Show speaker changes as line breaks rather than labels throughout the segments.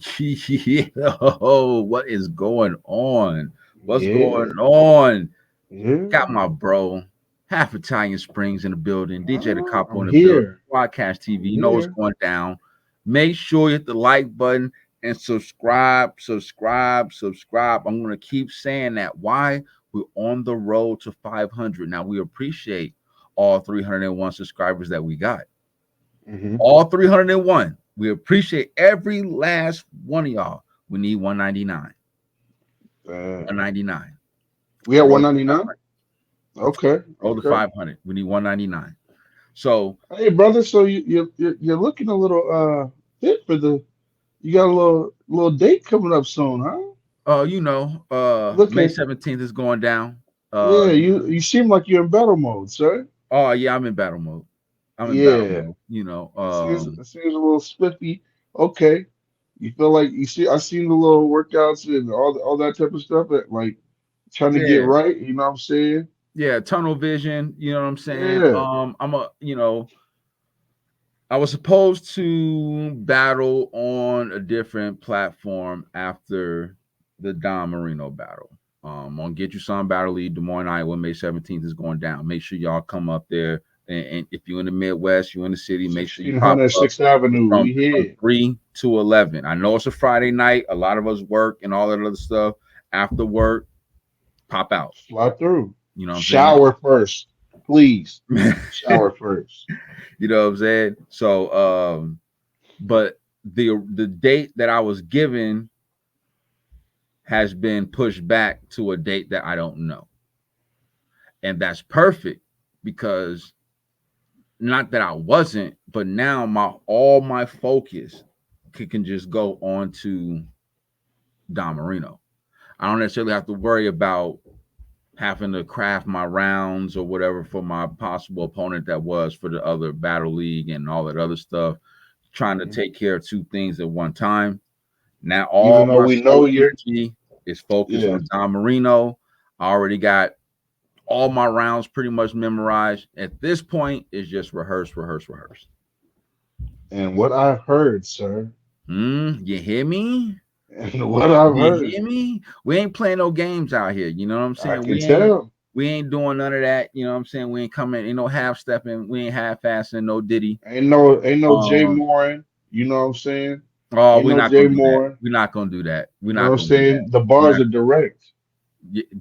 Yo, what is going on? What's
Yeah,
going on? Got
yeah.
my bro, half Italian Springs in the building, DJ the Capo
I'm
in the building,
here.
Squadkast TV.
I'm
You know what's
here.
going down. Make sure you hit the like button and subscribe, subscribe, subscribe. I'm going to keep saying that. Why? We're on the road to 500. Now, we appreciate all 301 subscribers that we got.
Hmm.
All 301. We appreciate every last one of y'all. We need 199.
Uh,
199.
we at
Roll to
199.
500.
Okay,
Roll to
okay.
500. We need 199. So,
Hey, brother. So you're looking a little fit for the. You got a little date coming up soon, huh?
May
Looking.
17th is going down.
Yeah.
You
You seem like you're in battle mode, sir.
Oh yeah, I'm in battle mode. I'm in battle
Yeah.
mode.
It seems a little spiffy. Okay. You feel like you see? I seen the little workouts and all that type of stuff. That like trying to get
Yeah,
right. You know what I'm saying?
yeah, tunnel vision. You know what I'm saying?
Yeah.
I was supposed to battle on a different platform after the Don Marino battle. On Get You Some Battle League, Des Moines, Iowa, May 17th is going down. Make sure y'all come up there. And if you're in the Midwest, you're in the city, make sure you pop
1600
up
Sixth Avenue.
from,
We
from
here.
3 to 11. I know it's a Friday night. A lot of us work and all that other stuff. After work, pop out.
Fly through.
You know what I'm
Shower first, please.
saying?
Shower first.
You know what I'm saying? So, but the date that I was given has been pushed back to a date that I don't know. And that's perfect because not that I wasn't, but now my focus can just go on to Don Marino. I don't necessarily have to worry about having to craft my rounds or whatever for my possible opponent that was for the other battle league and all that other stuff. Trying to
Mhm.
take care of two things at one time. Now
Even
all
though
my
we
sole
know you're,
energy is focused
yeah.
on Don Marino. I already got all my rounds pretty much memorized. At this point, it's just rehearse, rehearse, rehearse.
And what I've heard, sir,
You hear me?
and what I've
You
heard,
hear me? We ain't playing no games out here. You know what I'm
I
saying?
can
We
tell.
ain't doing none of that. You know what I'm saying? We ain't coming, ain't no half stepping, we ain't half assing, no diddy.
Ain't no Jay
Um,
Morin. You know what I'm saying?
oh,
Ain't
we're
no
not
Jay
gonna do that.
Morin.
We're not gonna do that. We're
You know what
not
I'm
gonna do that.
saying? The
We're
bars
not
are direct.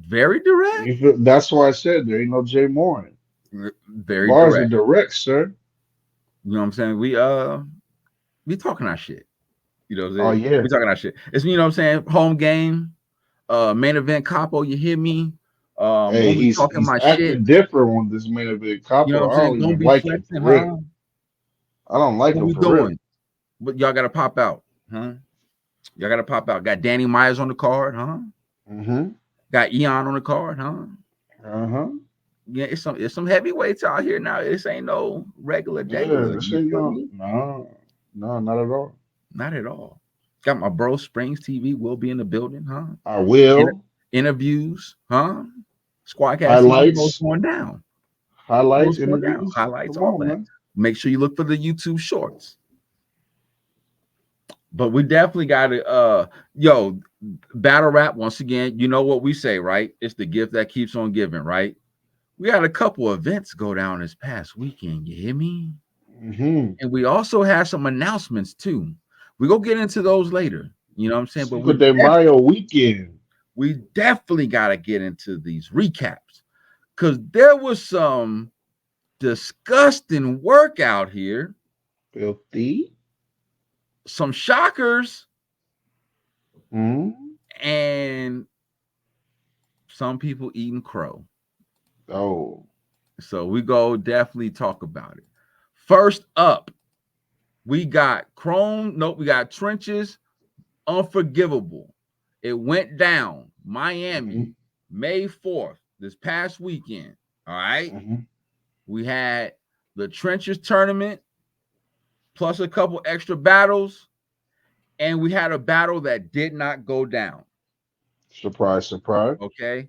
very direct.
That's why I said there ain't no Jay Morin. The
Very
bars are
direct.
direct, sir.
You know what I'm saying? We talking our shit. You know what I'm
Oh
saying?
yeah.
We talking our shit. It's you know what I'm saying, home game, main event capo, you hear me?
Hey,
When we
he's
talking
he's
my shit,
acting different on this man of the
you know what
capo.
I'm
I
saying?
don't
Don't
even
be
like him
flexing,
for real.
huh?
I don't like
What
him
we
for real.
doing? But y'all gotta pop out, huh? Y'all gotta pop out. Got Danny Myers on the card, huh?
Mm-hmm.
Got Eon on the card, huh?
Uh-huh.
Yeah, it's some heavyweights out here now. This ain't no regular
Yeah,
degular.
this
You
ain't
feel
no,
me?
no, not at all.
Not at all. Got my bro Springz TV will be in the building, huh?
I
Inter-
will.
interviews, huh? Squadcast TV, you know what's
Highlights,
going down. You know
highlights,
what's going down.
interviews.
Highlights,
Come
all
on,
that.
man.
Make sure you look for the YouTube shorts. But we definitely got to battle rap once again. You know what we say, right? It's the gift that keeps on giving, right? We had a couple events go down this past weekend. You hear me?
Mm-hmm.
And we also had some announcements too. We go get into those later. You know what I'm saying? But
Cinco de Mayo weekend.
we definitely got to get into these recaps because there was some disgusting work out here,
Filthy.
some shockers,
Mm-hmm.
and some people eating crow.
Oh.
So we go definitely talk about it. First up, we got Chrome. Nope, we got Trenches Unforgivable. It went down
Mm-hmm.
Miami, May 4th, this past weekend. All right.
Mm-hmm.
We had the Trenches tournament plus a couple extra battles, and we had a battle that did not go down.
Surprise, surprise.
Okay.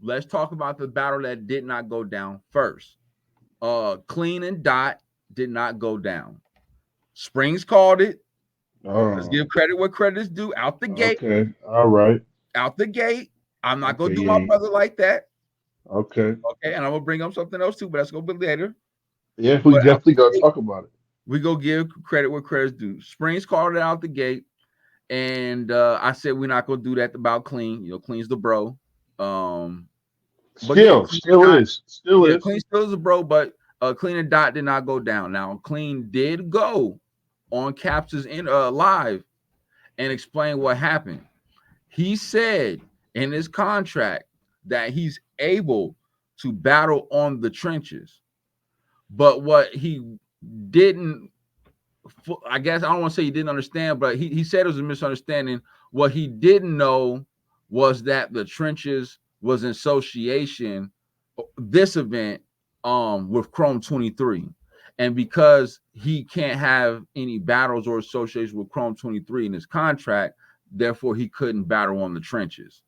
Let's talk about the battle that did not go down first. Clean and Dot did not go down. Springz called it. Let's
Oh,
give credit where credit is due. Out the gate,
okay. All right.
out the gate. I'm not gonna
Okay.
do my
Yeah.
brother like that.
Okay.
Okay, and I'm gonna bring up something else too, but that's gonna be later.
Yeah, we
But out
definitely
the
gotta
gate,
talk about it.
we go give credit where credit's due. Springz called it out the gate, and I said we're not gonna do that about clean. You know, clean's the bro. Um, but yeah, clean and
Still
dot,
is. Still
yeah,
is.
clean still is a bro, but clean and dot did not go down. Now, clean did go on Caps's in live and explain what happened. He said in his contract that he's able to battle on the trenches, but what he didn't, I guess I don't want to say he didn't understand, but he said it was a misunderstanding. What he didn't know was that the trenches was in association this event with Chrome 23. And because he can't have any battles or association with Chrome 23 in his contract, therefore he couldn't battle on the trenches.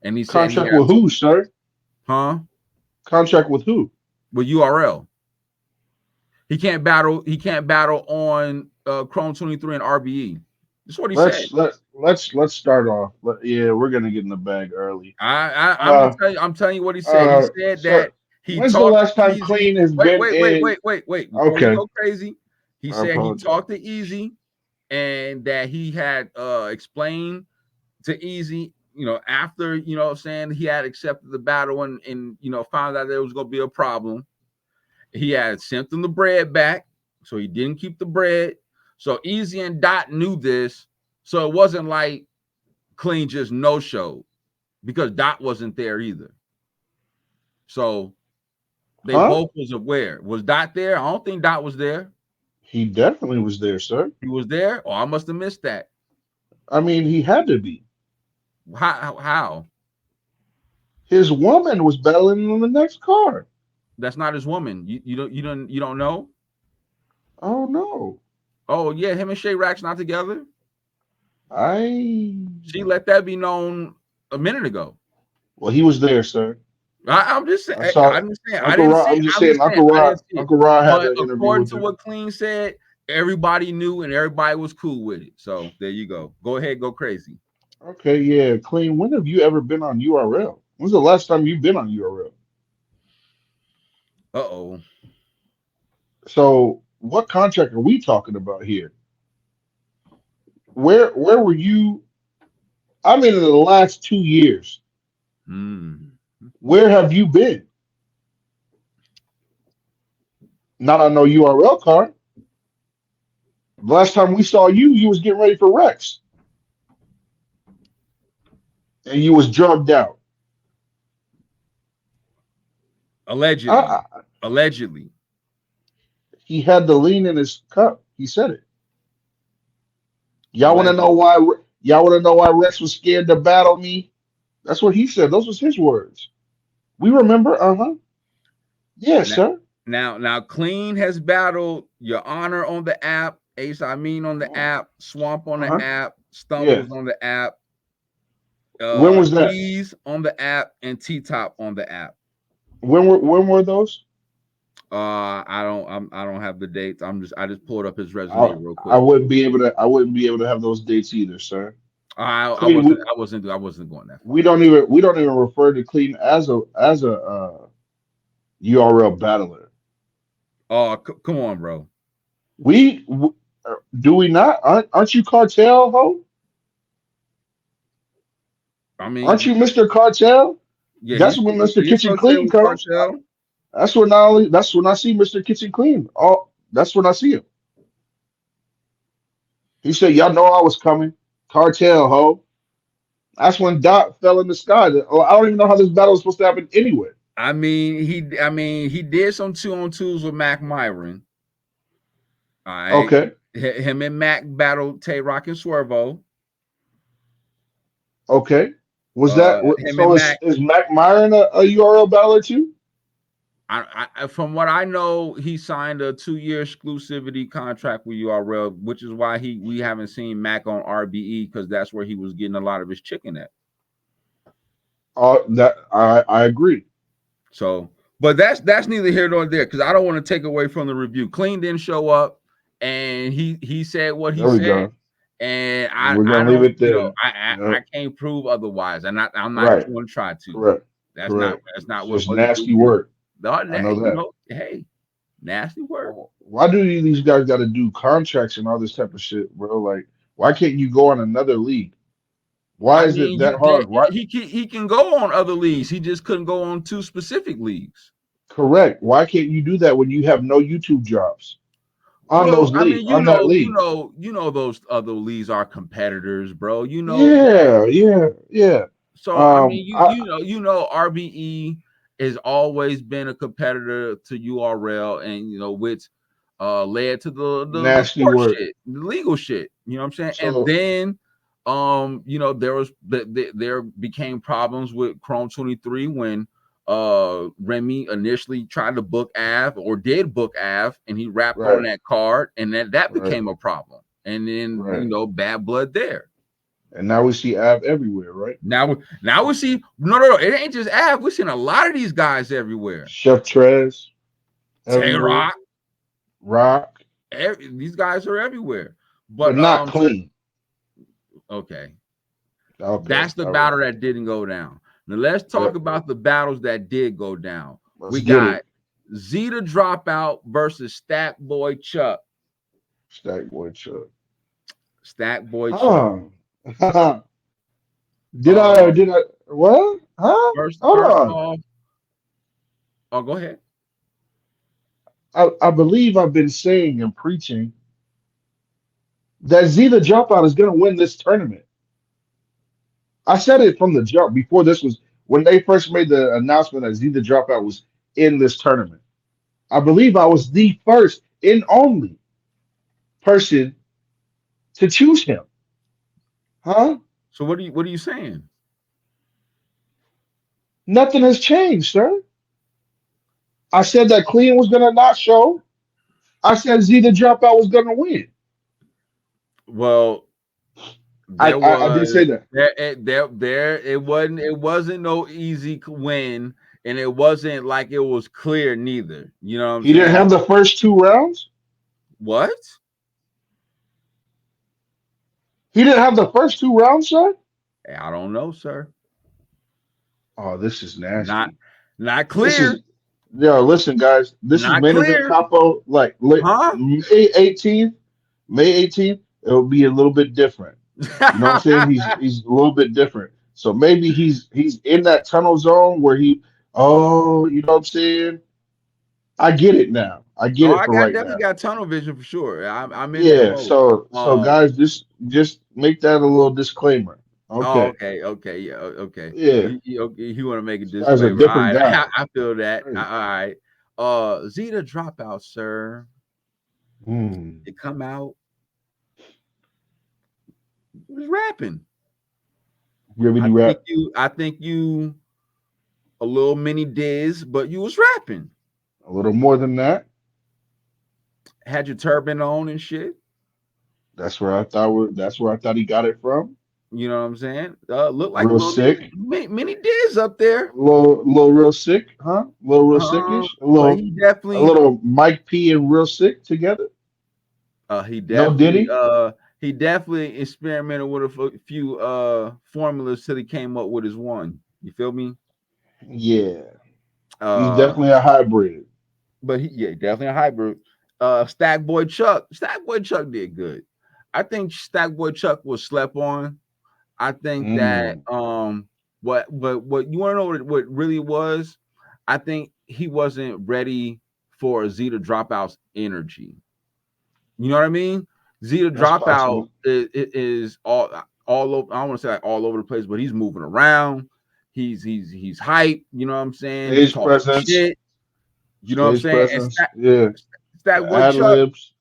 And he said he
Contract
had,
with who, sir?
huh?
Contract with who?
With URL. He can't battle. He can't battle on Chrome 23 and RBE. That's what he said.
Let's start off. Yeah, we're gonna get in the bag early.
I'm gonna tell you. I'm telling you what he said. He said
Sir,
that he
when's the
talked
last
to
time
Easy.
Clean has been in?
Wait. Before you
Okay,
go crazy, he
I
said he
apologize.
talked to Easy and that he had explained to Easy, after saying he had accepted the battle and found out there was gonna be a problem. He had sent them the bread back, so he didn't keep the bread. So Easy and Dot knew this, so it wasn't like Clean just no showed because Dot wasn't there either. So they
Huh?
both was aware. Was Dot there? I don't think Dot was there.
He definitely was there, sir.
He was there. Oh, I must have missed that.
I mean, he had to be.
How?
His woman was battling on the next card.
That's not his woman. You don't know?
Oh no,
Oh yeah, him and Shay Rack's not together.
I.
She let that be known a minute ago.
Well, he was there, sir.
I'm just saying.
I saw
I'm just saying. I
Uncle
didn't
Rod.
see
I'm
it.
just
I'm
saying
just saying.
Uncle
I
Rod.
didn't see it.
Uncle Rod had
But
an interview
according
with
to
him.
what Clean said, everybody knew and everybody was cool with it. So there you go. Go ahead, go crazy.
Okay, yeah, Clean. When have you ever been on URL? When's the last time you've been on URL?
Uh-oh.
So, what contract are we talking about here? Where were you? I mean, in the last 2 years,
Hmm.
where have you been? Not on no URL card. The last time we saw you, you was getting ready for Rex, and you was drugged out.
Allegedly.
I,
Allegedly.
he had the lean in his cup. He said it. Y'all want to know
Allegedly.
why? Y'all want to know why Rex was scared to battle me? That's what he said. Those was his words. We remember. Uh huh. Yes,
Now,
sir.
now, Clean has battled Your Honor on the app, Ace I mean on the
Uh
app, Swamp on the
huh.
app,
Yeah.
Stumbles on the app,
When was that?
Ease on the app, and T-Top on the app.
When were those?
I don't have the dates. I just pulled up his resume
I
real
I
quick.
wouldn't be able to. I wouldn't be able to have those dates either, sir.
I
Clean.
wasn't I wasn't going that far.
We don't even refer to Clean as a URL battler.
Oh, come on, bro.
We do we not? Aren't you Cartel, ho?
I
Aren't
mean,
you Mr. Cartel?
yeah,
That's when Mr.
he
Kitchen
associated
Clean
with
comes.
Cartel.
That's when not only that's when I see Mr. Kitchen Clean. Oh, that's when I see him. He said, "Y'all know I was coming." Cartel, ho. That's when Dot fell in the sky. Oh, I don't even know how this battle was supposed to happen anyway.
I mean, he did some 2-on-2s with Mac Myron. All right.
Okay,
Him and Mac battled Tay Rock and Swervo.
okay. Was that
Him and
so?
Mac.
Is Mac Myron a URL battler too?
From what I know, he signed a 2-year exclusivity contract with URL, which is why we haven't seen Mac on RBE because that's where he was getting a lot of his chicken at.
That I agree.
So, but that's neither here nor there because I don't want to take away from the review. Clean didn't show up, and he said what he
There we
said,
go.
And
And
I
we're
I
gonna leave
don't,
it there.
I
Yep.
can't prove otherwise. I'm not
Right.
going to try to.
Correct.
That's not
Correct.
that's
It's
not
just
what
nasty
we do.
work.
Not
I
that,
know that.
hey, nasty work.
Why do these guys got to do contracts and all this type of shit, bro? Like, why can't you go on another league? Why
I
is it
mean,
that hard? Why?
he can go on other leagues. He just couldn't go on two specific leagues.
Correct. Why can't you do that when you have no YouTube jobs on
Well,
those
I
league
mean,
on that league?
those other leagues are competitors, bro. You know that.
Yeah, yeah, yeah.
So I mean,
I
RBE has always been a competitor to URL, and which led to the
nasty
court
work.
shit, the legal shit. You know what I'm saying? And
So
then there became problems with Chrome 23 when Remy initially tried to book Av or did book Av, and he rapped on
right,
that card, and that
right,
became a problem. And then
right.
bad blood there.
And now we see Av everywhere, right?
Now we see no, it ain't just Av. We're seeing a lot of these guys everywhere.
Chef Trez
Tay
everywhere,
Rock,
Rock,
these guys are everywhere.
but
But
not clean.
okay,
Okay,
that's the
all right.
battle that didn't go down. Now let's talk
Yep.
about the battles that did go down.
Let's
We
get
got
it.
Zeta Dropout versus Stack Boy Chuck.
Stack boy Chuck.
Stack Boy Chuck.
Oh.
Uh,
Did I what? Huh? Hold
first
on.
off, go ahead.
I believe I've been saying and preaching that Z the Dropout is gonna win this tournament. I said it from the jump before this was when they first made the announcement that Z the Dropout was in this tournament. I believe I was the first and only person to choose him. Huh?
So what are you saying?
Nothing has changed, sir. I said that Clean was gonna not show. I said Z the Dropout was gonna win.
Well,
I, I did say that.
it wasn't no easy win, and it wasn't like it was clear neither. You know what I'm
He didn't
saying?
have the first two rounds.
What?
He didn't have the first two rounds, sir.
I don't know, sir.
Oh, this is
Not
nasty.
not
This
clear.
is Yo, listen, guys. This is
Not
main event
clear.
capo like
Huh?
May 18th. May 18th, it will be a little bit different. You know what I'm saying? He's a little bit different. So maybe he's in that tunnel zone where you know what I'm saying? I get it now. I get
No,
it
I
for
got
right
definitely
now.
got tunnel vision for sure. I'm in that
Yeah,
mode.
so guys, just make that a little disclaimer.
Oh,
Okay.
okay, yeah, okay.
Yeah.
Okay, you want to make a
This guy's a
disclaimer. All
different
right,
guy.
I feel that.
Crazy.
All right. Zeta Dropout, sir.
Hmm.
It come out. He was rapping.
Ribbity rap.
I think you a little mini diz, but you was rapping.
A little more than that.
Had your turban on and shit.
That's where I thought he got it from.
You know what I'm saying? Look like a
Real
little
sick.
mini diz up there.
Little real sick, huh? A little real sickish.
But
A little Mike P and real sick together.
he
No
definitely
Diddy.
he definitely experimented with a few formulas till he came up with his one. You feel me?
Yeah. He's
Uh
definitely a hybrid.
but definitely a hybrid. Stack Boy Chuck did good. I think Stack Boy Chuck was slept on. I think that
Mm,
what you want to know what really was? I think he wasn't ready for Zeta Dropout's energy. You know what I mean? Zeta
that's
Dropout
possible.
is all over. I don't want to say like all over the place, but he's moving around. He's hype. You know what I'm saying? He's
Stage
talking
presence.
shit. You know what I'm
Stage
saying? And
presence. Yeah.
Stack
The
Boy
ad
Chuck
libs.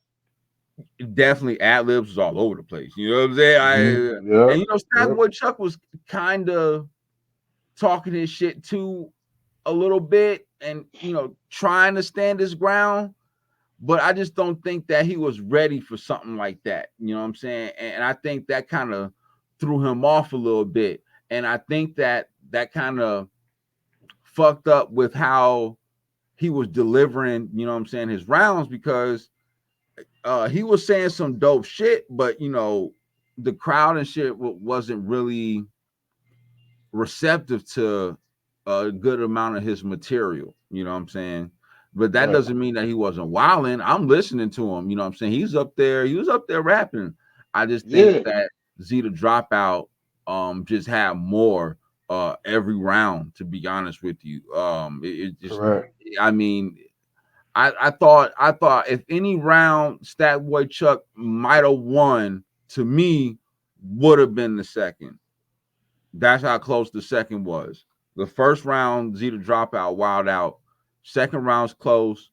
definitely ad libs was all over the place. You know what I'm saying?
Yep.
And Stack
Yep.
Boy Chuck was kind of talking his shit too a little bit, and trying to stand his ground. But I just don't think that he was ready for something like that. You know what I'm saying? And I think that kind of threw him off a little bit. And I think that kind of fucked up with how he was delivering, you know what I'm saying, his rounds, because he was saying some dope shit, but the crowd and shit wasn't really receptive to a good amount of his material. You know what I'm saying? But that
Right.
doesn't mean that he wasn't wilding. I'm listening to him. You know what I'm saying? He's up there. He was up there rapping. I just think
Yeah.
that Z the Dropout just had more every round. To be honest with you, it just.
Correct.
I mean, I thought if any round Stat Boy Chuck might have won, to me would have been the second. That's how close the second was. The first round, Z to Dropout wild out. Second round's close,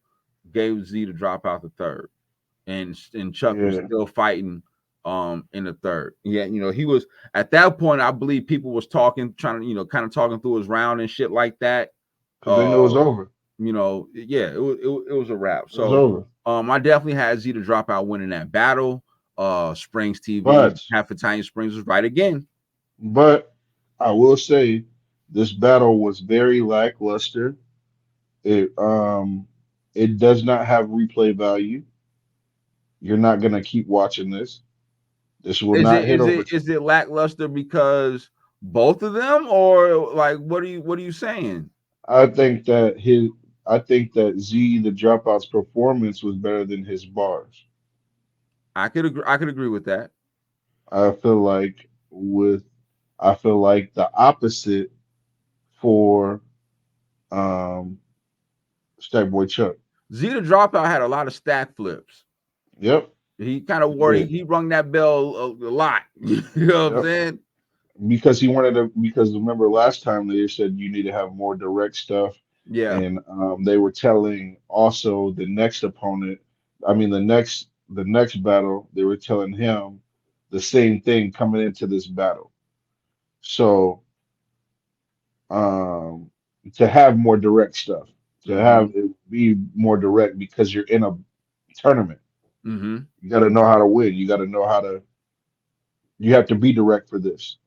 gave Z to Dropout the third. And Chuck was
Yeah.
still fighting in the third. Yeah, he was at that point, I believe people was talking, trying to, kind of talking through his round and shit like that.
Because they knew it was
Uh,
over.
yeah, it was a wrap.
It was
So
over.
I definitely had Z to Dropout winning that battle. Springz TV,
But
half Italian Springs was right again.
but I will say this battle was very lackluster. It does not have replay value. You're not gonna keep watching this. This will
Is
not
it
hit
is
over.
it is it lackluster because both of them, or like what are you saying?
I think that his I think that Z the Dropout's performance was better than his bars.
I could agree with that.
I feel like with I feel like the opposite for um Stack Boy Chuck.
Z the Dropout had a lot of stack flips.
Yep,
He kind of
he
wore
did.
he rung that bell a lot. You know what I'm
Yep.
saying?
Because he wanted to because remember last time they said you need to have more direct stuff
Yeah.
and they were telling also the next opponent, I mean the next battle, they were telling him the same thing coming into this battle. So um, to have more direct stuff, to have
Mm-hmm.
it be more direct because you're in a tournament.
Mm-hmm.
You got to know how to win. You got to know how to. You have to be direct for this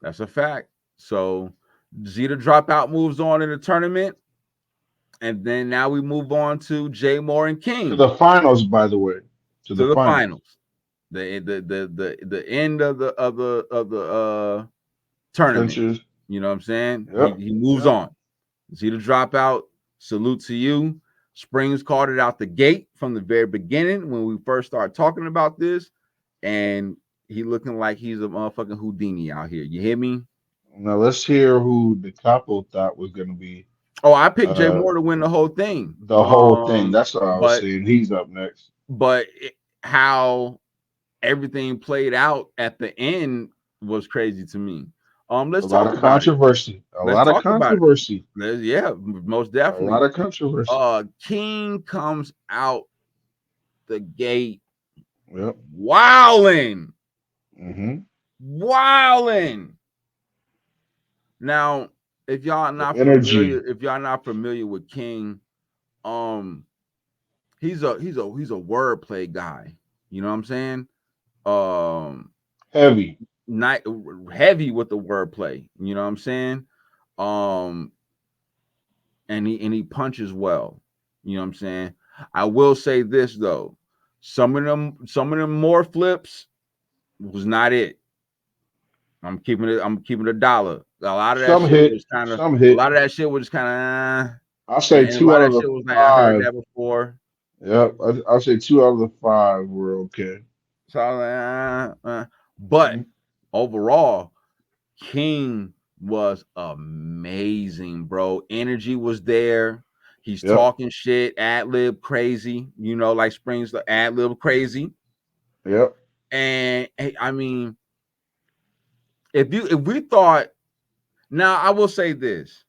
That's a fact. So Z the Dropout moves on in the tournament, and then now we move on to Jay Moore and
to
King
the finals. By the way, to the
to the
finals.
finals. The end of the tournament.
Clinches.
You know what I'm saying? He
Yep.
he moves
Yep.
on. See the dropout. Salute to you. Springz called it out the gate from the very beginning when we first started talking about this, and he looking like he's a motherfucking Houdini out here. You hear me?
Now let's hear who the capo thought was going to be
Oh, I picked Jay
uh,
Moore to win the whole thing.
the whole thing. That's what I was
But
saying. He's up next.
how everything played out at the end was crazy to me.
A
Let's
lot
talk
of
about it.
controversy. A
Let's
lot of
talk about it.
controversy.
Yeah, most
A lot
definitely.
of controversy.
King comes out the gate
Yep.
wilding,
Hmm.
wilding. Now, if y'all
The
not familiar,
energy.
if y'all not familiar with King, um, he's a wordplay guy. You know what I'm saying? Um,
Heavy.
not heavy with the wordplay. You know what I'm saying? Um, and he punches well. You know what I'm saying? I will say this though. Some of them more flips was not it. I'm keeping a dollar. A lot of that
Some
shit
hit.
was kind of
Some
a
hit.
lot of that shit was kind of
I'll say
and a
two
lot
out
of
of
that
the
shit was like I heard
five.
that before.
Yep. I'll say two out of the five were okay.
So I was like, but
Mhm.
overall, King was amazing, bro. Energy was there. He's
Yep.
talking shit, ad lib crazy, like Springz the ad lib crazy.
Yep.
And hey, I mean, if we thought now, I will say this.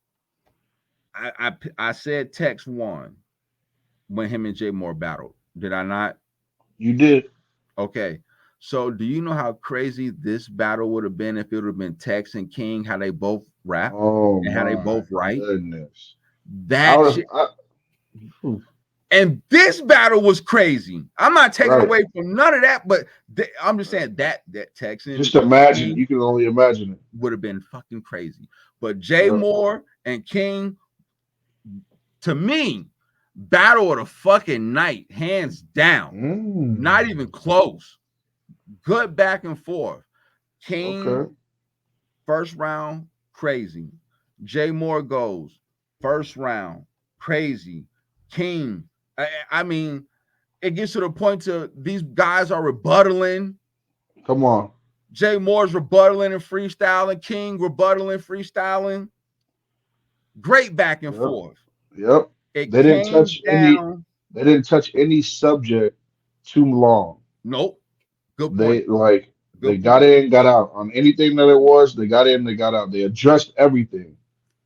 I said Tex won when him and Jay Moore battled. Did I not?
You did.
Okay. So do you know how crazy this battle would have been if it would have been Tex and King, how they both rap
Oh
and how they
my
both write?
goodness. I
That
would have.
shit. And this battle was crazy. I'm not taking
Right.
away from none of that, but I'm just saying that Texan
Just imagine.
King
You can only imagine it.
would have been fucking crazy. But Jay
Yep.
Moore and King, to me, battle of the fucking night, hands down. Not
Mm.
even close. Good back and forth. King,
Okay.
first round, crazy. Jay Moore goes, first round, crazy. King, I mean, it gets to the point to these guys are rebuttaling.
Come on.
Jay Moore's rebuttaling and freestyling. King rebuttaling, freestyling. Great back and
Yep.
forth.
Yep.
It
They didn't
came
touch any.
down.
They didn't touch any subject too long.
Nope. Good point.
They like they
Good
got
point.
in, got out on anything that it was. They got in, they got out. They addressed everything.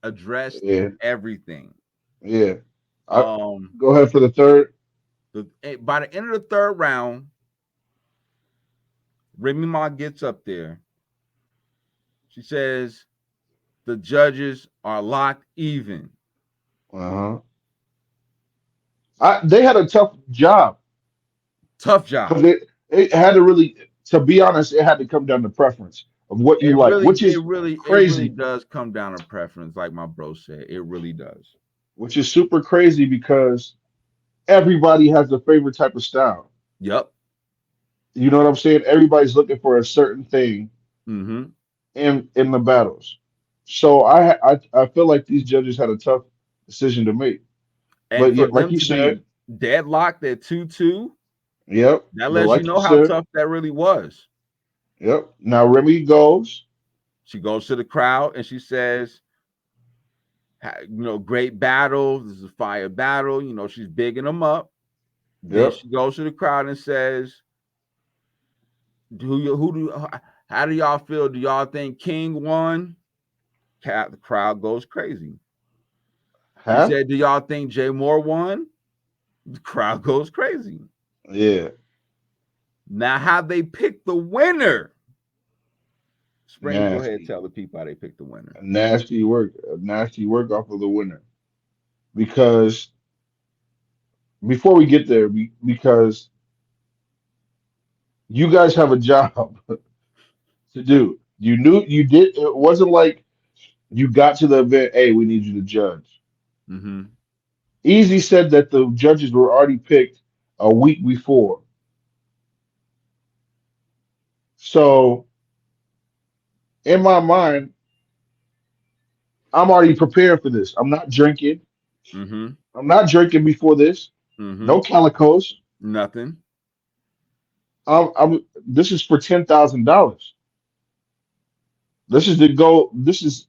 Addressed
Yeah,
everything.
yeah. I
Um,
go ahead for the third.
by the end of the third round, Remy Ma gets up there. She says the judges are locked even.
Uh-huh. They had a tough job
Tough
because
job.
it had to really, to be honest, it had to come down to preference of what you
It
like,
really,
which
it
is
really, it really
crazy,
does come down to preference, like my bro said. It really does.
which is super crazy because everybody has a favorite type of style.
Yep.
You know what I'm saying? Everybody's looking for a certain thing
Mm-hmm.
in the battles. So I feel like these judges had a tough decision to make.
And
But yeah,
for
like
them
you
to
said,
be deadlocked at 2-2,
yep.
that
But
lets you
like you
know how
said,
tough that really was.
yep. Now Remy goes.
She goes to the crowd and she says, great battle. This is a fire battle. She's bigging them up. Then
Yep.
she goes to the crowd and says, how do y'all feel? Do y'all think King won? The crowd goes crazy. She
Huh?
said, do y'all think Jay Moore won? The crowd goes crazy.
Yeah.
Now, how they pick the winner? Springz, go ahead and
Nasty.
tell the people how they pick the winner.
Nasty work. Nasty work off of the winner. Because before we get there, because you guys have a job to do. You knew you did. It wasn't like you got to the event. Hey, we need you to judge.
Mm-hmm.
Easy said that the judges were already picked a week before. So in my mind, I'm already prepared for this. I'm not drinking.
Mm-hmm.
I'm not drinking before this.
Mm-hmm.
No calicos.
Nothing.
This is for $10,000. This is the go. This is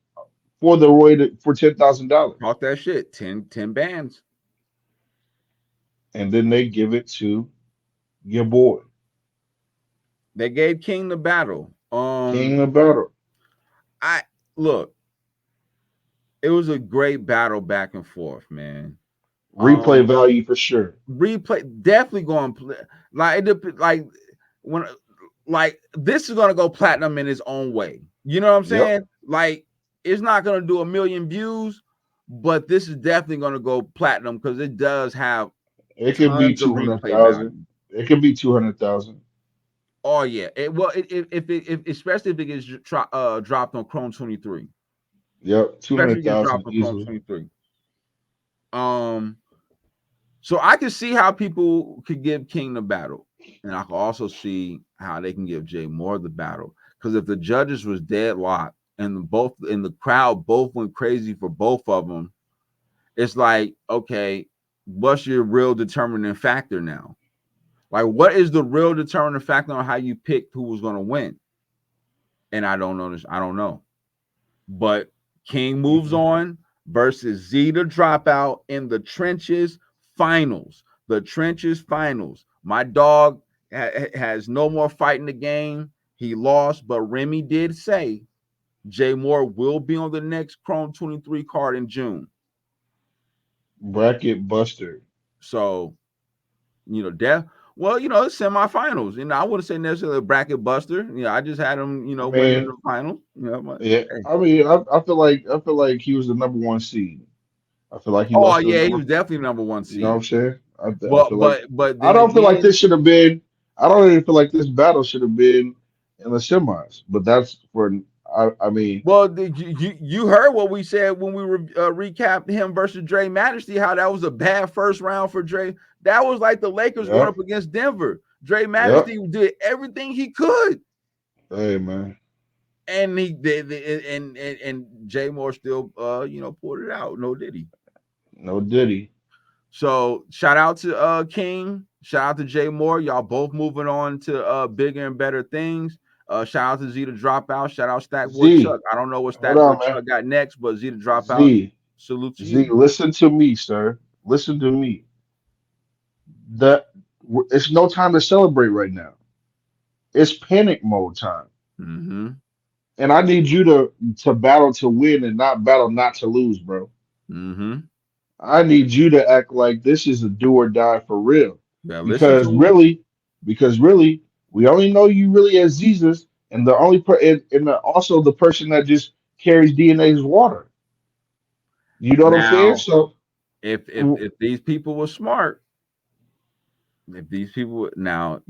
for the Roy for $10,000,
Talk that shit. 10 bands.
and then they give it to your boy
They gave King the battle.
King of Battle.
I look, it was a great battle back and forth, man.
Replay
Um,
value for sure.
replay definitely going play like when like this is gonna go platinum in its own way. You know what I'm
Yep.
saying? Like it's not gonna do a million views, but this is definitely gonna go platinum because it does have
It could be
tons of
two hundred
replay
thousand.
value.
It could be 200,000.
Oh yeah, if especially if it gets dropped on Chrome 23,
Yep,
especially if it gets
200,000
dropped on Chrome
easily.
23. Um, So I can see how people could give King the battle, and I can also see how they can give Jay Moore the battle. Because if the judges was deadlocked and both in the crowd both went crazy for both of them, it's like, okay, what's your real determining factor now? Like, what is the real determining factor on how you picked who was going to win? And I don't know this. I don't know. But King moves
Mhm.
on versus Z the dropout in the trenches finals. The trenches finals. My dog has no more fight in the game. He lost, but Remy did say Jay Moore will be on the next Chrome 23 card in June.
Bracket Buster.
So, death. Well, it's semifinals. I wouldn't say necessarily a bracket buster. I just had him,
I
winning
mean,
the finals. But,
yeah.
hey.
I mean, I feel like he was the number one seed. I feel like he
Oh
lost to the
yeah, he
number.
was definitely number one
You know what I'm
seed.
saying? I
But
feel like
but but
I
then
don't feel like
again,
this should have been. I don't even feel like this battle should have been in the semis. But that's for. I mean,
well, did you heard what we said when we recapped him versus Dre Majesty? How that was a bad first round for Dre. That was like the Lakers going
yeah.
up against Denver. Dre
Yep.
Majesty did everything he could,
Hey man.
and he did, and Jay Moore still, pulled it out. No, did he?
No Diddy.
So shout out to King, shout out to Jay Moore. Y'all both moving on to bigger and better things. Shout out to Z the Dropout. Shout out Stackboy
Z.
Chuck. I don't know what
Hold
Stackboy
on, man.
Chuck got next, but Z the Dropout,
Z.
salute to
Z,
you.
listen to me, sir. Listen to me. That it's no time to celebrate right now. It's panic mode time.
Mm-hmm.
And I need you to battle to win and not battle not to lose, bro.
Mm-hmm.
I need you to act like this is a do or die for real.
Yeah, listen to
Because
him.
really, because really, we only know you really as Jesus, and the only also the person that just carries DNA's water. You know what I'm saying?
Now,
So
if these people were smart, now,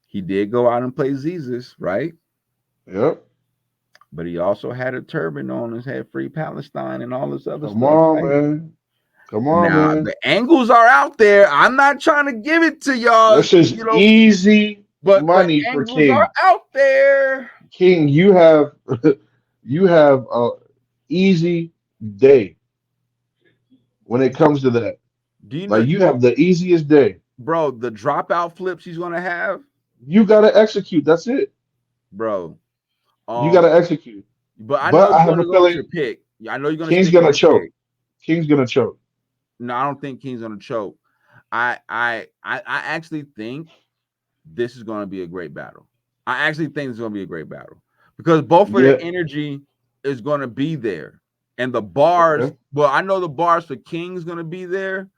he did go out and play Jesus, right?
yep.
But he also had a turban on his head, Free Palestine, and all this other
Come
stuff,
on,
right?
man. Come on,
Now
man.
the angles are out there. I'm not trying to give it to y'all,
This is easy
but
money for
angles are
King.
out there.
King, you have you have a easy day when it comes to that.
Do you know,
Like you have the easiest day.
bro? The dropout flips he's gonna have,
You gotta execute. That's it.
bro.
You
Um,
gotta execute.
but I know
But I
you're
have
gonna
a
go with
feeling
your pick. Yeah, I know you're gonna
King's
stick with
gonna
your
choke.
pick.
King's gonna choke.
No, I don't think King's gonna choke. I actually think this is gonna be a great battle. I actually think it's gonna be a great battle because both of the
Yeah.
energy is gonna be there, and the bars.
Okay.
Well, I know the bars for King's gonna be there.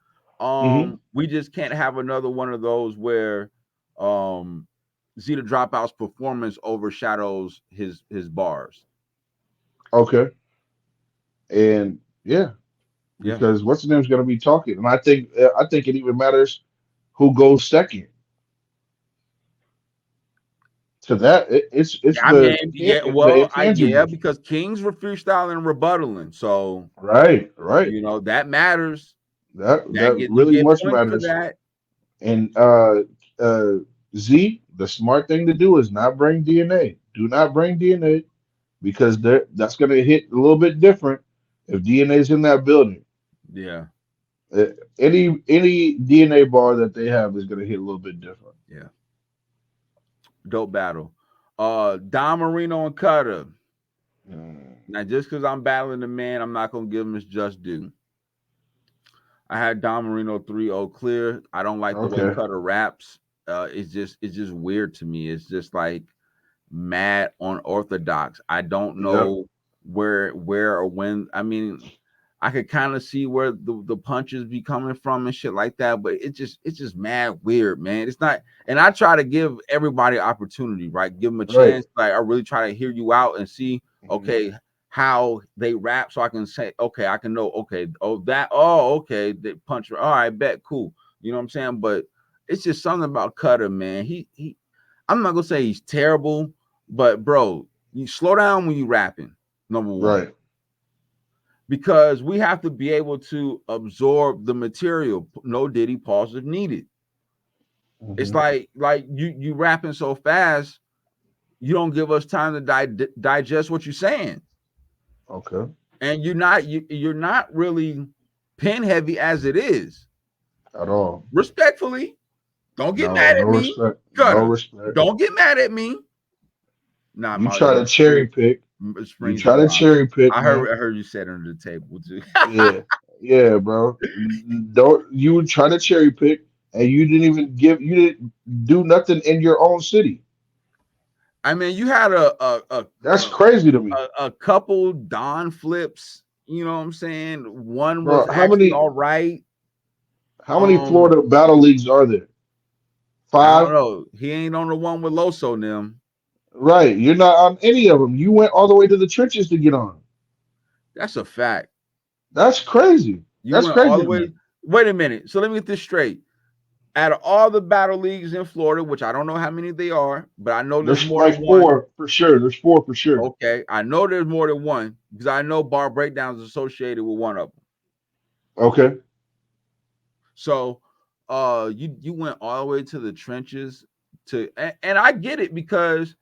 Hmm.
We just can't have another one of those where um Zeta Dropout's performance overshadows his bars.
Okay. And yeah,
Yeah.
because what's his name's gonna be talking, and I think it even matters who goes second to that. It's
I mean, yeah,
the
well,
intangibles.
because Kings were freestyling and rebuttaling, so
Right. Right.
that matters.
That
You
really
get
much
points for
matters.
that.
And uh Z, the smart thing to do is not bring DNA. Do not bring DNA because that's going to hit a little bit different if DNA is in that building.
Yeah,
Uh, any DNA bar that they have is going to hit a little bit different.
yeah, dope battle. Don Marino and Cutter.
Mm,
Now, just because I'm battling the man, I'm not gonna give him his just due. I had Don Marino 3-0 clear. I don't like the way
okay.
Cutter raps. It's just weird to me. It's just like mad unorthodox. I don't
Yep.
know where or when. I mean, I could kind of see where the punches be coming from and shit like that, but it's just mad weird, man. It's not, and I try to give everybody opportunity, right? Give them a
Right.
chance. Like I really try to hear you out and see,
Mhm.
okay, how they rap, so I can say, okay, I can know, okay, okay, they punch. All right, bet, cool. You know what I'm saying? But it's just something about Cutter, man. He I'm not gonna say he's terrible, but bro, you slow down when you rapping. Number one,
Right.
because we have to be able to absorb the material. No diddy pause if needed. It's
Hmm.
like you rapping so fast, you don't give us time to digest what you're saying,
Okay.
and you're not really pen heavy as it is.
At all.
Respectfully, don't get
No.
mad
No
at me,
respect. No
Cutter.
respect.
Don't get mad at me. Not
You
my
try to cherry pick. You
Springz
try
is
to
wild.
cherry pick,
I
man.
heard you said under the table too.
Yeah, yeah, bro. Don't you would try to cherry pick, and you didn't do nothing in your own city.
I mean, you had
That's crazy to me,
a couple Don flips. You know what I'm saying? One was
bro.
actually all right.
How many
Um,
Florida battle leagues are there?
I don't
Five,
know. He ain't on the one with Loso and them.
right? You're not on any of them. You went all the way to the trenches to get on.
That's a fact.
That's crazy.
You
That's
went all
crazy
the
to me.
way. Wait a minute. So let me get this straight. Out of all the battle leagues in Florida, which I don't know how many they are, but I know there's
There's
more than
like
one.
four for sure. There's four for sure.
Okay, I know there's more than one because I know Bar Breakdowns associated with one of them.
Okay.
So you went all the way to the trenches and I get it because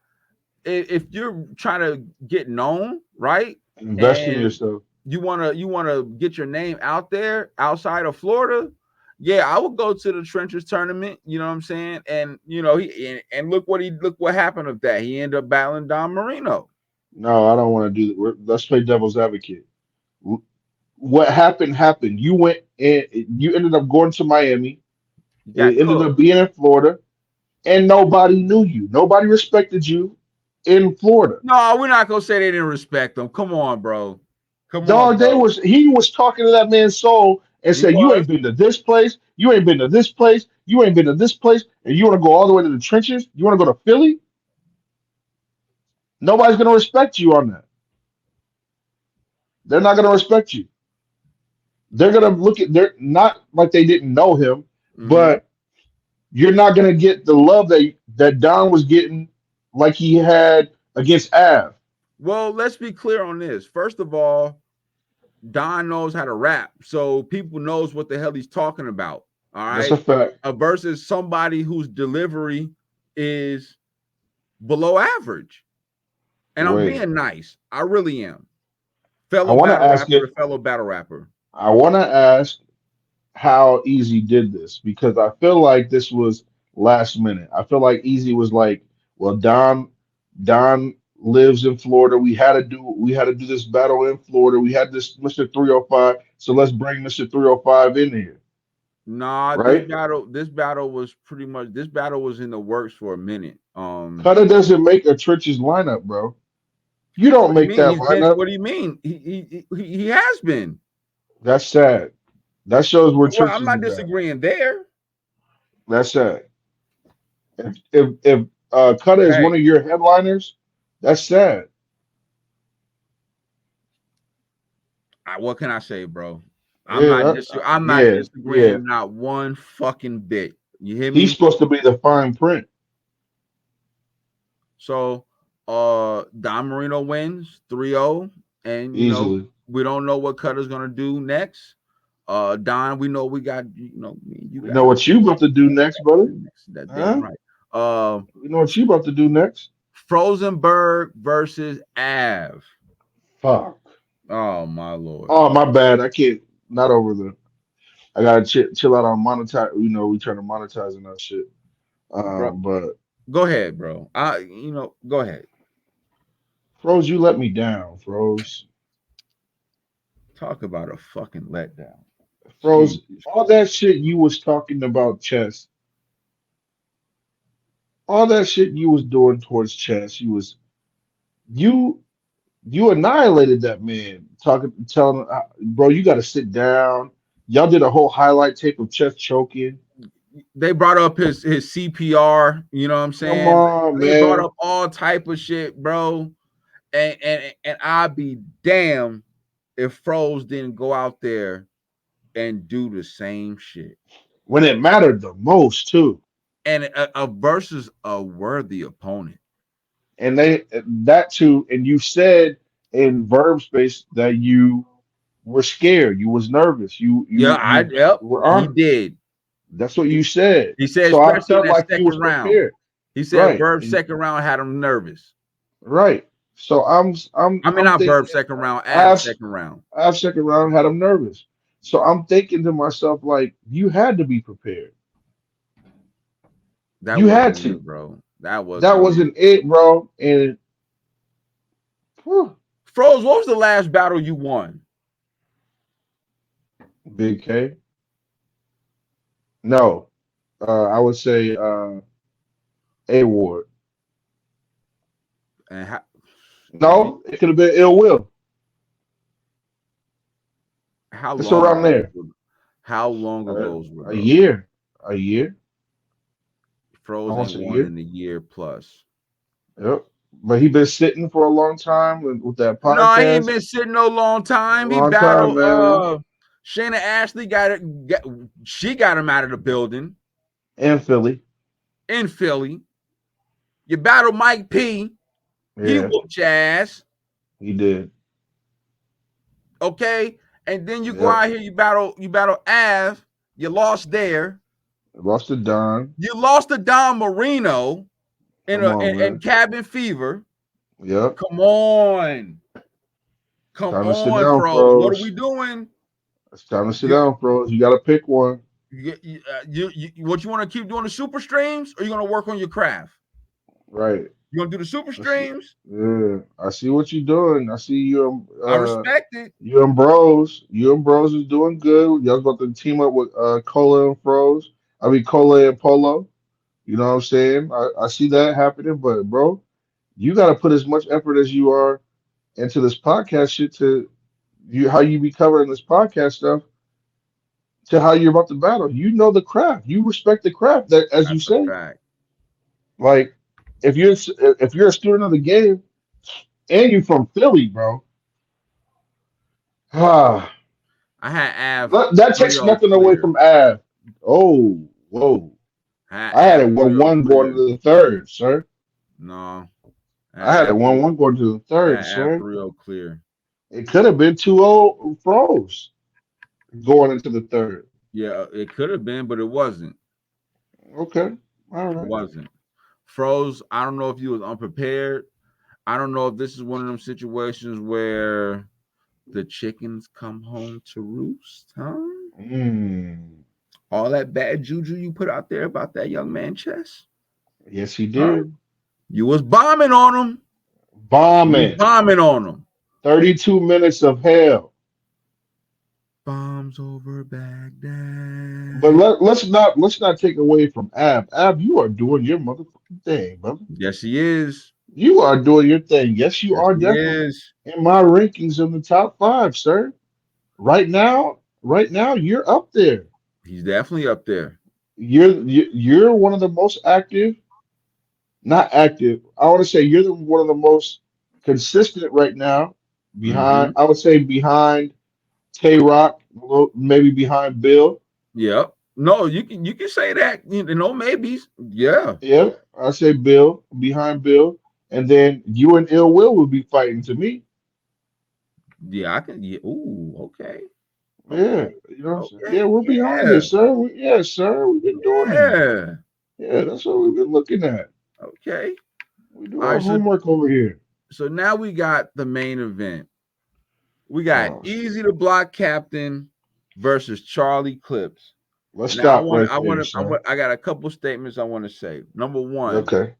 if you're trying to get known, right?
Invest in
And
yourself.
you wanna get your name out there outside of Florida, yeah, I would go to the trenches tournament. You know what I'm saying? And and look what happened with that. He ended up battling Don Marino.
No, I don't want to do that. Let's play devil's advocate. What happened happened. You went and you ended up going to Miami.
He got
It ended
cooked.
up being in Florida, and nobody knew you. Nobody respected you in Florida.
No, we're not gonna say they didn't respect him. Come on, bro. Come on,
Dog,
bro.
he was talking to that man's soul and
He
said, "You ain't
was.
been to this place. You ain't been to this place. You ain't been to this place, and you want to go all the way to the trenches. You want to go to Philly? Nobody's gonna respect you on that. They're not gonna respect you. They're gonna look at they're not like they didn't know him,
Mm-hmm.
but you're not gonna get the love that Don was getting like he had against Av.
Well, let's be clear on this. First of all, Don knows how to rap, so people knows what the hell he's talking about. All
That's a
right,
fact.
versus somebody whose delivery is below average. And I'm
Wait,
being nice. I really am.
I
Fellow
want to
battle
ask
rapper to
if
fellow battle rapper.
I want to ask how Easy did this because I feel like this was last minute. I feel like Easy was like, well, Don lives in Florida. We had to do this battle in Florida. We had this Mr. 305, so let's bring Mr. 305 in here,
Nah,
right?
this battle was pretty much this battle was in the works for a minute.
Cutter doesn't make a Church's lineup, bro. You don't
What do you
make
mean?
that
He's been.
lineup.
What do you mean? He has been.
That's sad. That shows where
Well, I'm
Church's
not
is at.
disagreeing there.
That's sad. If Cutter is one
Hey,
of your headliners, that's sad.
what can I say, bro?
Yeah,
I'm not
yeah, yeah.
disagreeing not one fucking bit. You hear
He's
me?
supposed to be the fine print
So Don Marino wins 3-0. And
easily.
we don't know what Cutter's gonna do next. Don, we know we got you
We
got
know what you about to do next, brother.
that damn
Huh?
right. Uh
We know what you about to do next.
Frozenberg versus Av.
Fuck.
Oh my lord.
Oh, my bad. I can't. Not over the. I gotta chill out on monetize. We trying to monetize and that shit.
Bro,
But
go ahead, bro. Go ahead.
Froze, you let me down, Froze.
Talk about a fucking letdown.
Froze.
Jesus
All
Christ.
that shit you was talking about chess. All that shit you was doing towards chess. You you annihilated that man. Telling him, bro, you got to sit down. Y'all did a whole highlight tape of chess choking.
They brought up his CPR, you know what I'm
Come
saying?
on,
They brought
man.
up all type of shit, bro. And I'd be damned if Froze didn't go out there and do the same shit.
When it mattered the most too.
And a versus a worthy opponent.
And that too. And you said in verb space that you were scared. You was nervous.
Yeah, yep,
You were
he
on.
did.
That's what
He,
you said.
he said,
So I
especially in
felt
that
like you
second
was
round.
prepared.
He said
Right.
Verb second round had him nervous.
Right. So
I mean,
I'm
not Verb
thinking
second round, Av
Av
second round.
Av second round had him nervous. So I'm thinking to myself like you had to be prepared.
That
You had
wasn't
to.
it, bro. That
That
wasn't it.
wasn't it, bro. And whew,
Froze, what was the last battle you won?
Big K. No. I would say A Ward.
And how, you,
No, it could have been Ill Will.
how
It's
long
around
ago?
there.
How long
Uh,
ago were
a
those?
year. A year.
Froze ain't
Almost a
won
year.
in a year plus.
Yep. But he been sitting for a long time with that
No, he ain't
podcast.
been sitting no long
A
time. He
long time,
battled
man.
Shayna Ashley she got him out of the building
In Philly.
in Philly. You battled Mike P. He
Yeah,
whooped your ass.
he did.
Okay. And then you go
Yep.
out here, you battle Av, you lost there.
Lost to Don.
You lost to Don Marino
Come on,
in
man.
Cabin Fever.
Yep.
Come on.
It's
Come
time to sit
on,
down,
Froze. What are we
pros.
doing?
It's time to sit
You,
down, pros. You got to pick one.
what you want to keep doing the super streams, or you going to work on your craft?
Right.
You going to do the super
I see.
streams?
Yeah. I see what you're doing. I see you.
I respect it.
You and Bros. You and Bros is doing good. Y'all about to team up with Cola and Froze. I mean, Cola and Polo. You know what I'm saying? I see that happening, but bro, you got to put as much effort as you are into this podcast shit to you how you be covering this podcast stuff to how you're about to battle. You know the craft. You respect the craft that as you
That's a
say.
fact.
Like if you're a student of the game and you're from Philly, bro, ah,
I had Av
that takes
3-0
nothing away
clear.
from Av. Oh, whoa.
I had
I had
Av
it
3-0
1-1 going
clear.
to the third, sir.
No. I
I had
had
it
Av
1-1 going to the third,
I had Av
sir.
3-0 clear.
It could have been 2-0 froze going into the third.
Yeah, it could have been, but it wasn't.
Okay. All
It
right.
wasn't. Froze, I don't know if you was unprepared. I don't know if this is one of them situations where the chickens come home to roost, huh?
Mm.
All that bad juju you put out there about that young man chess,
Yes, he
huh?
did.
You was bombing on him. You was
Bombing.
bombing on him.
32 minutes of hell.
Bombs over
But
Baghdad.
let's not take away from Ab. Ab, you are doing your motherfucking thing, brother.
Yes, he is.
You are doing your thing. Yes, you
Yes,
are
he
definitely
is.
in my rankings in the top five, sir. Right now, you're up there.
He's definitely up there.
You're one of the most active, not active. I want to say you're one of the most consistent right now.
Mm-hmm.
I would say behind Tay Rock, maybe behind Bill.
Yep. No, you can say that. Maybes. Yeah.
Yeah, I say Bill behind Bill, and then you and Ill Will would be fighting to me.
Yeah, I can. Yeah. Ooh, okay.
Yeah,
Okay.
you know what I'm saying? Yeah,
Okay.
we're behind
Yeah.
you, sir. Yeah, sir, we've been doing it.
Yeah.
Yeah, that's what we've been looking at.
Okay.
We do
All
our
right. So
homework over here.
so now we got the main event. We got
Oh,
Easy to Block Captain versus Charlie Clips.
let's
Now
stop right there, sir.
I got a couple statements I want to say. Number one,
Okay.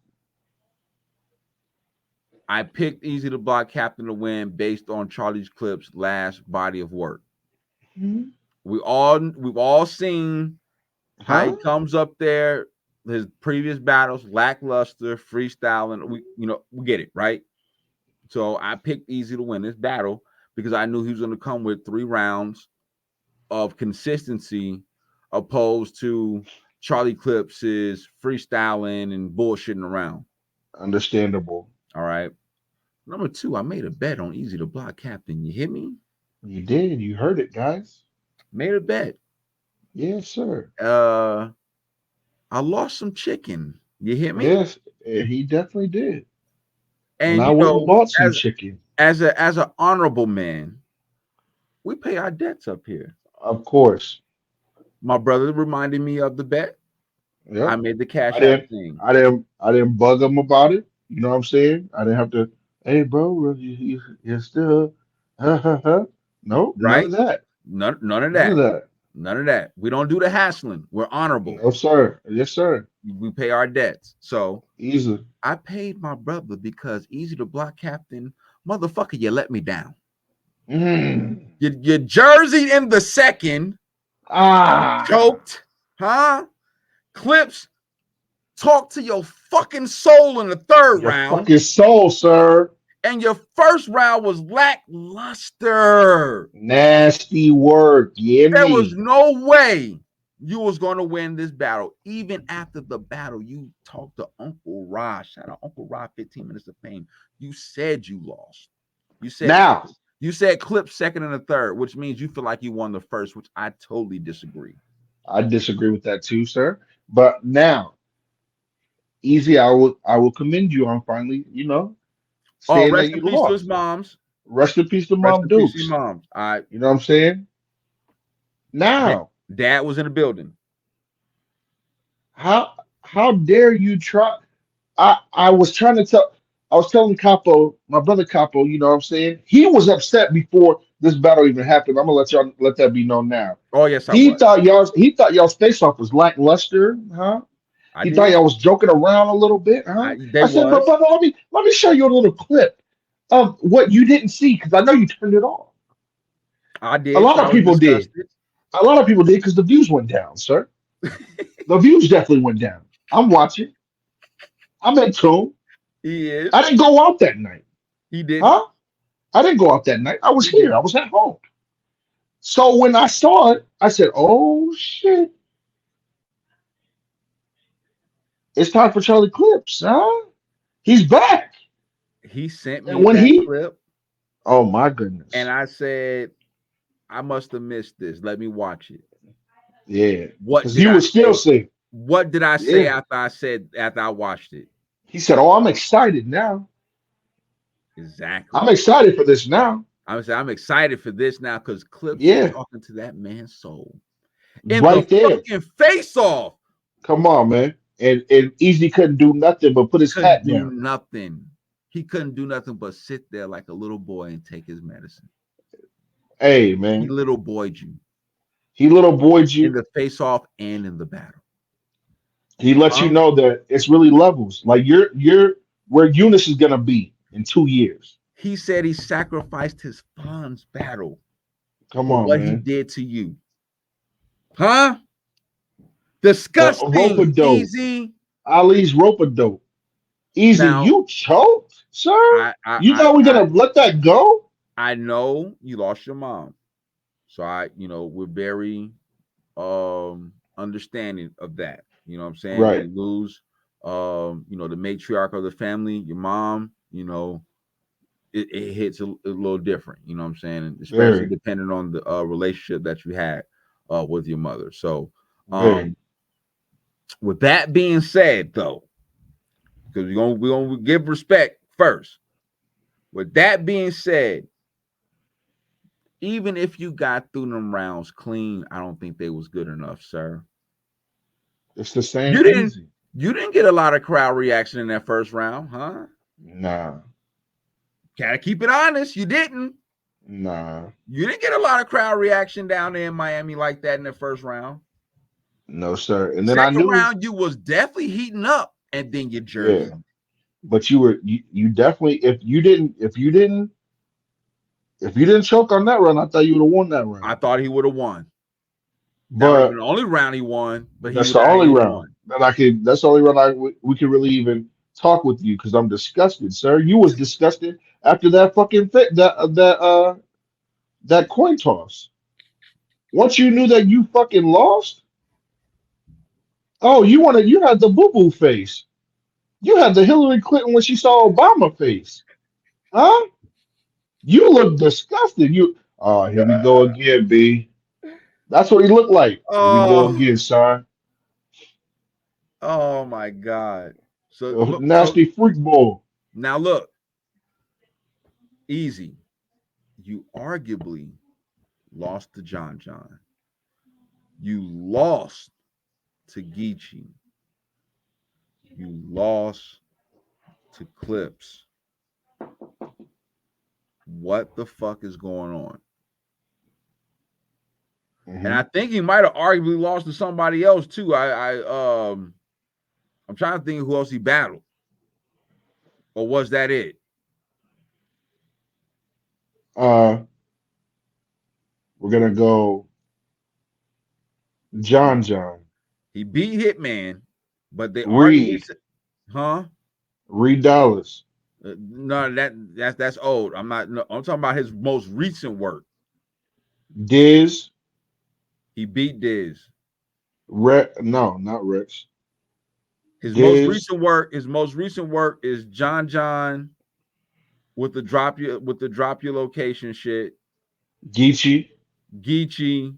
I picked Easy to Block Captain to win based on Charlie's Clips' last body of work.
Mhm.
We've all seen how he
Huh?
comes up there, his previous battles, lackluster, freestyling. We get it, right? So I picked Easy to win this battle because I knew he was going to come with 3 rounds of consistency opposed to Charlie Clips's freestyling and bullshitting around.
Understandable.
All right. Number two, I made a bet on Easy to Block Captain. You hit me?
You did. You heard it, guys.
Made a bet.
Yes, sir.
Uh, I lost some chicken. You hit me?
Yes, he definitely did. And
And
I went and bought some chicken.
as an honorable man, we pay our debts up here.
Of course.
My brother reminded me of the bet. I
Yep.
made the
I
Cash App
didn't.
thing,
I didn't bug him about it. You know what I'm saying? I didn't have to. Hey, bro, you're still. No, none
right?
of that.
None of
None of
that.
that.
None of that. We don't do the hassling. We're honorable.
No, sir. Yes, sir.
We pay our debts. So
Easy.
I paid my brother because Easy to Block Captain, motherfucker, you let me down.
Mm.
You jerseyed in the second,
Ah.
choked, huh? Clips, talk to your fucking soul in the third
Your
round.
fucking soul, sir.
And your first round was lackluster.
Nasty work. Yeah,
There was
me.
no way you was going to win this battle. Even after the battle, you talked to Uncle Raj. Shout out Uncle Raj, 15 minutes of fame. You said you lost. You said
Now,
Clip second and a third, which means you feel like you won the first, which I totally disagree.
I disagree with that too, sir. But now, easy. I will commend you on finally,
Oh,
saying that
rest
you
in peace to his
lost.
moms.
Rest in peace to
Rest
Mom
in peace to your
Dukes.
moms. All right.
You know what I'm saying? Now,
Dad was in the building.
How how dare you try? I was trying to tell. I was telling Capo, my brother Capo. You know what I'm saying? He was upset before this battle even happened. I'm gonna let that be known now.
Oh yes, I
He
was.
thought y'all's face off was lackluster, huh?
I
He thought
did.
y'all was joking around a little bit, huh?
They
I said, but
was.
brother, let me show you a little clip of what you didn't see because I know you turned it off.
I
A
did
lot
because I
of
was
people did.
disgusted.
A lot of people did because the views went down, sir. The views definitely went down. I'm watching. I'm in tune.
He
I
is.
didn't go out that night,
He didn't.
huh? I didn't go out that night. I was
He
here. I
didn't.
was at home. So when I saw it, I said, "Oh shit! It's time for Charlie Clips, huh? He's back."
He sent
And
me
when
that
he,
clip,
oh my
and
goodness,
I said, I must have missed this. Let me watch it.
yeah,
What
because
did
you
I
would still
say?
say,
What did I say
yeah.
after I watched it?
He said, "Oh, I'm excited now. I'm
Exactly.
excited for this now."
I was saying I'm excited for this now because Clips was
Yeah,
talking to that man's soul in the
right there.
fucking face off.
Come on, man. And Easy couldn't do nothing but put his
Couldn't
hat
do
down.
nothing. He couldn't do nothing but sit there like a little boy and take his medicine.
Hey,
He
man.
little boyed you
He little boyed
in
you.
the face off and in the battle.
He lets you
Huh?
know that it's really levels. Like you're where Eunice is gonna be in 2 years.
He said he sacrificed his son's battle
Come
for
on,
what he
man.
did to you. Huh?
The
Disgusting,
rope dope.
easy.
Ali's rope dope. Easy,
Now,
you choked, sir.
I I
You
I
thought we
I,
gonna let that go?
I know you lost your mom. So we're very understanding of that. You know what I'm saying? When
Right.
you lose the matriarch of the family, your mom, it hits a little different, you know what I'm saying? And especially
Very,
depending on the relationship that you had with your mother. So
very.
with that being said though, because we're gonna give respect first. With that being said, even if you got through them rounds clean, I don't think they was good enough, sir.
It's the same
You didn't
easy.
you didn't get a lot of crowd reaction in that first round, huh?
Nah,
Gotta keep it honest. You didn't.
nah,
You didn't get a lot of crowd reaction down there in Miami like that in the first round.
no, sir. And then I
Second
knew,
round, you was definitely heating up, and then your
yeah.
jersey.
But you definitely if you didn't choke on that run, I thought you would have won that
I
round.
thought he would have won. That would have been
But
the only round he won, but he
that's
would
the
have
only
actually
round
won.
that I could. That's the only round we could really even talk with you because I'm disgusted, sir. You was disgusted after that fucking fit that coin toss. Once you knew that you fucking lost, oh, you had the boo boo face. You had the Hillary Clinton when she saw Obama face, huh? You look disgusted. Oh, here we go again, B. That's what he looked like. Here we go
Oh,
again, son.
oh my God. So look, so
Nasty freak ball.
now look, easy. You arguably lost to John John. You lost to Geechee. You lost to Clips. What the fuck is going on? And
Hmm.
I think he might have arguably lost to somebody else too. I'm trying to think of who else he battled. Or was that it?
Uh, we're gonna go John John
He beat Hitman, but they arguably
Reed
said, huh?
Reed Dallas
No, that's old. I'm not. No, I'm talking about his most recent work.
Diz
He beat Diz.
No, not Rex.
His most
Diz
recent work. His most recent work is John John with the drop your location shit.
Geechee.
Geechee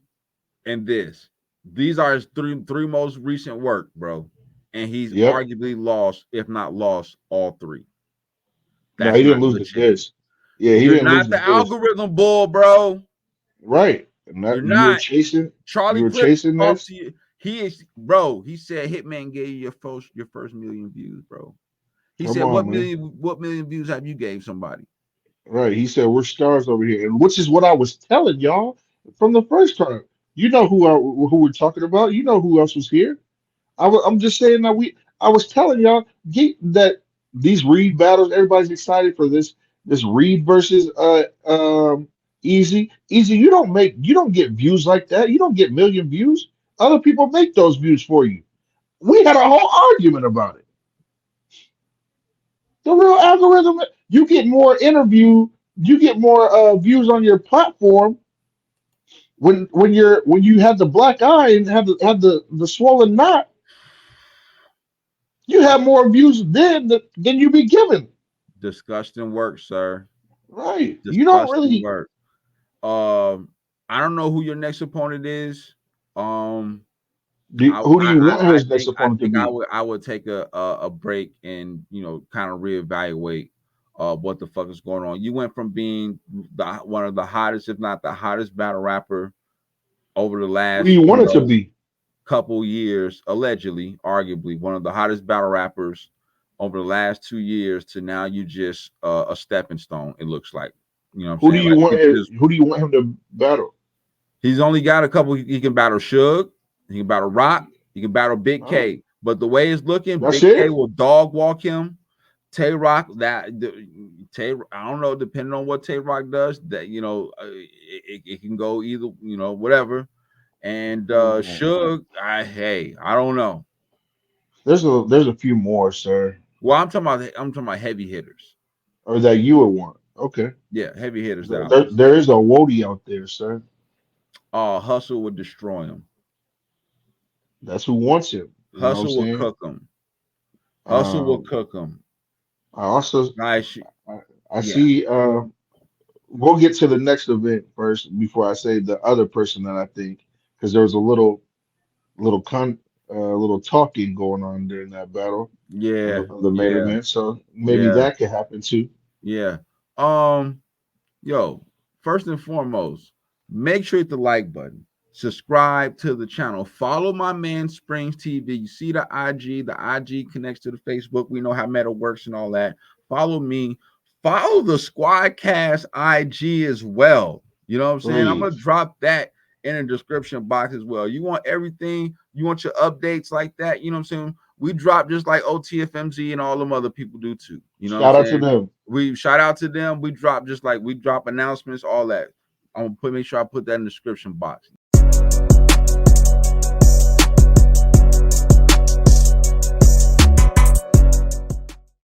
and this. These are his three most recent work, bro. And he's
Yep.
arguably lost, if not lost, all three.
No,
That's
he didn't
not
lose
good
to
shit.
Diz. Yeah, he
You're
didn't lose
not
to
the
Diz.
algorithm bull, bro.
Right. And
You're
that you were
not.
chasing. You
Charlie
were
Clips
chasing
talked
this.
to you. He is, bro. He said Hitman gave you your first million views, bro. He
Come
said,
on, man.
what million views have you gave somebody?
Right. He said we're stars over here, and which is what I was telling y'all from the first time. You know who we're talking about. You know who else was here. I'm just saying that I was telling y'all that these Reed battles, everybody's excited for this Reed versus Easy. You don't get views like that. You don't get million views. Other people make those views for you. We had a whole argument about it. The real algorithm, you get more views on your platform when you have the black eye and have the swollen knot. You have more views than you be given.
Disgusting work, sir.
Right. You don't
Disgusting
really.
work. I don't know who your next opponent is. Um,
Who do you want his next
I
opponent to
think
be?
I would take a break and kind of reevaluate what the fuck is going on. You went from being one of the hottest, if not the hottest battle rapper over the
Who do
last
you want it to be?
couple years, allegedly, arguably one of the hottest battle rappers over the last 2 years to now you just a stepping stone. It looks like, you know what I'm
Who do
saying?
you
Like
want?
you just
Who do you want him to battle?
he's only got a couple. He can battle Suge, he can battle Rock, he can battle Big
Huh?
K. But the way it's looking,
That's
Big K
it.
will dog walk him. Tay Rock, I don't know, depending on what Tay Rock does, that it can go either, whatever. And
Hmm.
Suge, I don't know.
There's a few more, sir,
Well, I'm talking about heavy hitters.
or that you would want. Okay.
Yeah, heavy hitters that I would say.
There is a Wody out there, sir.
Hustle would destroy him.
That's who wants him. You know what I'm
Hustle will
saying?
cook him. Hustle will
Um,
cook him.
I also
Guys,
I
yeah,
see. We'll get to the next event first before I say the other person that I think, because there was a little talking going on during that battle
yeah,
of the main
yeah,
event. So maybe
yeah,
that could happen too.
yeah. Um, Yo, first and foremost, make sure you hit the like button, subscribe to the channel, follow my man Springz TV. You see the IG connects to the Facebook. We know how Meta works and all that. Follow me, follow the Squadcast IG as well. You know what I'm saying? I'm gonna
Please,
drop that in the description box as well. You want everything, you want your updates like that, you know what I'm saying? We drop just like OTFMZ and all them other people do too. You know what I'm
shout out to
saying?
them.
We shout out to them. We drop just like we drop announcements, all that. I'm gonna make sure I put that in the description box.